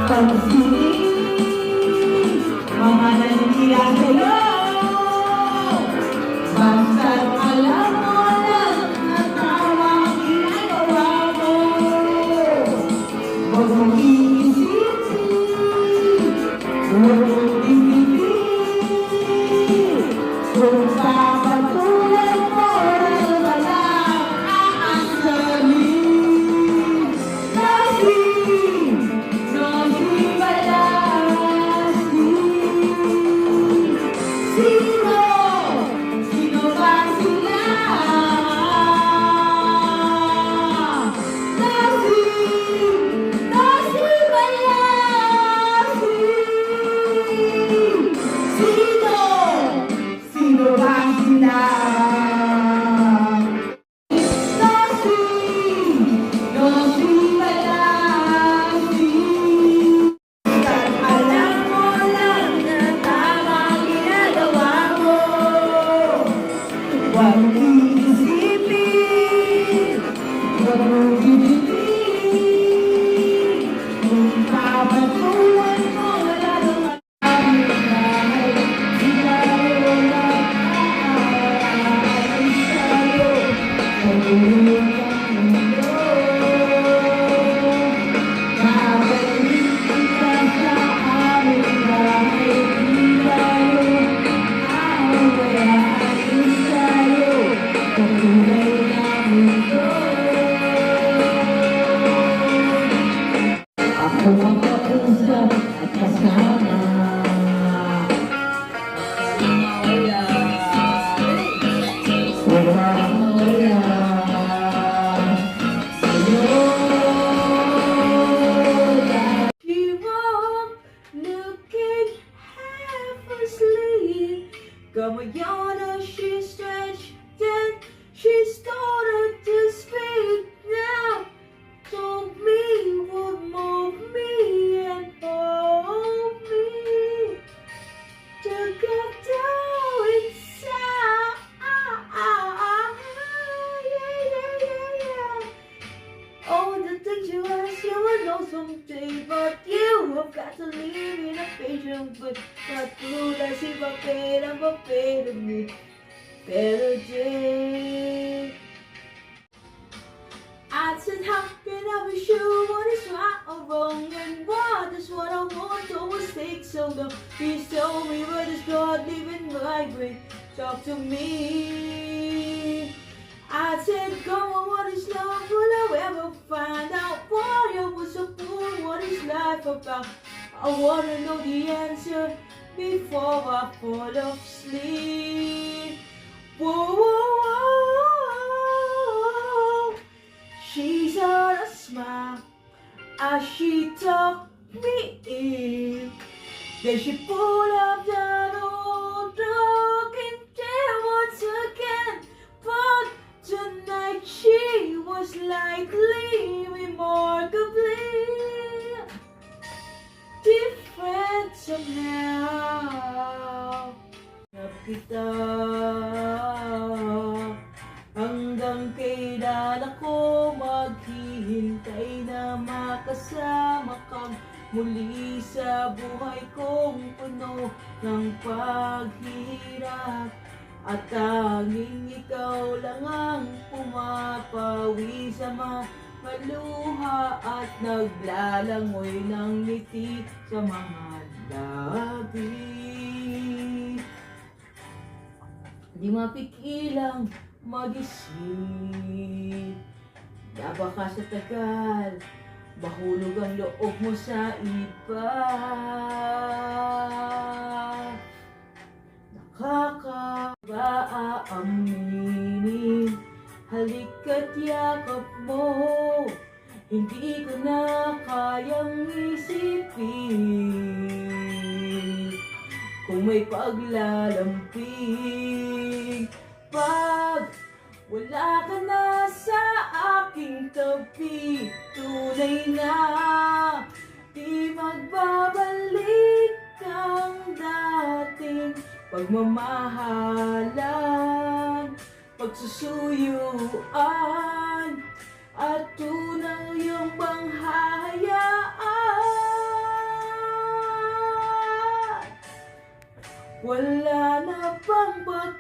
Pag-ibig, mga nandiyan sa'yo. Basta't alam mo lang na tama ang ginagawa mo. Huwag mong iisipin, huwag mong ibigin, kung papatulan mo ng walang aasarin. Lasing, nothing but lasting. Sino? Sino ba sila? Lasing, nothing but lasting. Sino? Sino ba sila? Lasting, nothing but lasting. Basta't alam mo lang na tama ang ginagawa mo. Huwag mong iisipin, huwag mong ibigin, kung papatulan mo lalo maraming bahay. Di tayo mag-aalis tayo sa dulo ng mundo. Babalik kita sa aming bahay. Di tayo aalis tayo sa tunay na mundo. Ako ang kausap at kasama. Walang mawala sa'yo. She woke, looking half asleep. Gamayon as she stretched, then she started to speak. Now told me would move me and hold me together inside. Oh, the things you ask, you will know someday, but you have got to live in a patient, but not through the silver pain of a pain of me. Better day. I said, how can I be sure what is right or wrong, and what is what I want always takes so long. Please tell me what is God living my brain. Talk to me. I said, come on, what is love? Will I ever find out why I was so poor? What is life about? I wanna know the answer before I fall asleep. Whoa, whoa, whoa. She's on a smile as she tucked me in. Then she pulled up that old rocking chair once again. But tonight she was likely remarkably different somehow. Napita hanggang kailan ako maghihintay na makasama kang muli sa buhay kong puno ng paghihirap. At tanging ikaw lang ang pumapawi sa mga luha at naglalangoy ng ngiti sa mga labi. Di mapigilang mag-isip na baka sa tagal mahulog ang loob mo sa iba. Nakakaba aaminin, halika't yakap mo. Hindi ko na kayang isipin kung may paglalamping. Pag wala ka na sa aking tabi, tunay na di magbabalik ang dating pagmamahalan, pagsusuyuan, at tunay yung bang hahayaan Wala na bang pag-ibig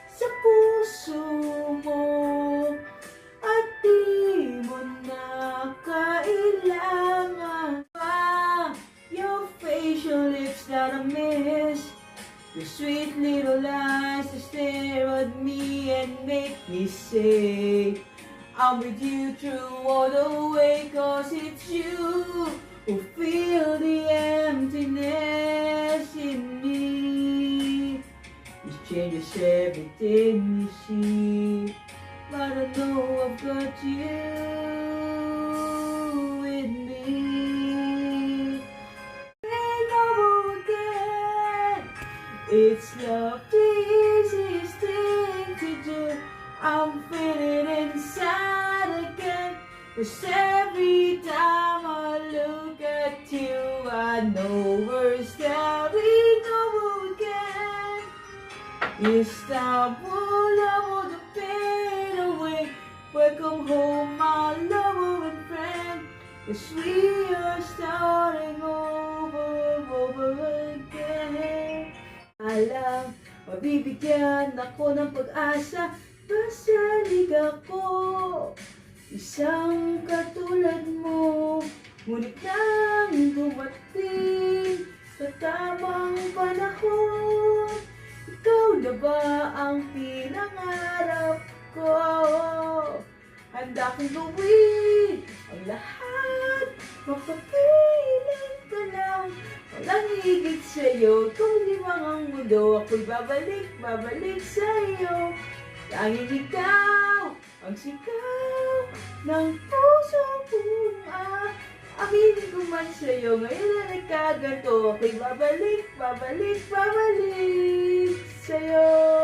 sa puso mo at di mo na kailangan pa your facial lips that I miss, your sweet little eyes that stare at me and make me say I'm with you through all the way, 'cause it's you who fill the emptiness in me. It changes everything you see, but I know I've got you with me. Ain't no again. It's the easiest thing to do. I'm feeling inside again, 'cause every time I look at you, I know we're starting over again. It's time for love to fade away. Welcome home, my lover and friend, 'cause we are starting over again. Alam, mabibigyan ako ng pag-asa, basta liga ko. Isang katulad mo, ngunit nang dumating sa tamang panahon, ikaw na ba ang pinangarap ko? Handa kong gawin ang lahat, mapapilan ka lang. Walang higit sa'yo, kung limang ang mundo, ako'y babalik sa'yo. Tanging ikaw ang sigaw ng puso kong aminin ko man sa'yo. Ngayon na nagkaganto, ako'y babalik sa'yo.